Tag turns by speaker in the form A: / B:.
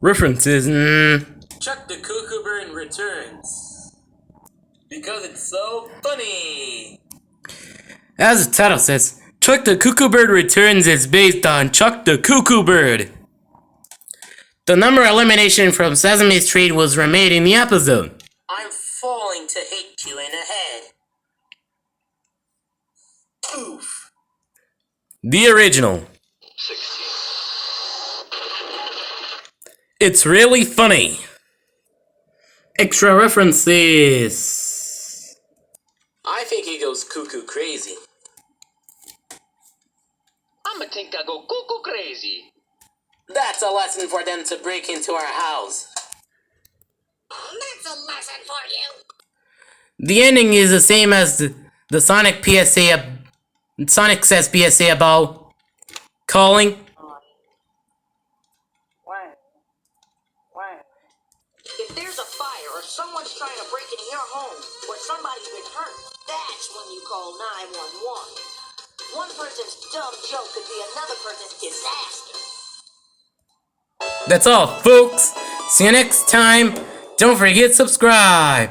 A: References,
B: Chuck the Cuckoo Bird returns. Because it's so funny.
A: As the title says, Chuck the Cuckoo Bird Returns is based on Chuck the Cuckoo Bird. The number elimination from Sesame Street was remade in the episode.
B: I'm falling to hate you in the head. Oof.
A: The original.
C: 16.
A: It's really funny. Extra references.
B: I think he goes cuckoo crazy.
C: I'ma think I go cuckoo crazy.
B: That's a lesson for them to break into our house.
D: That's a lesson for you.
A: The ending is the same as the Sonic PSA. Sonic says PSA about calling.
D: If there's a fire or someone's trying to break into your home or somebody's been hurt, that's when you call 911. One person's dumb joke could be another person's disaster.
A: That's all, folks. See you next time. Don't forget to subscribe.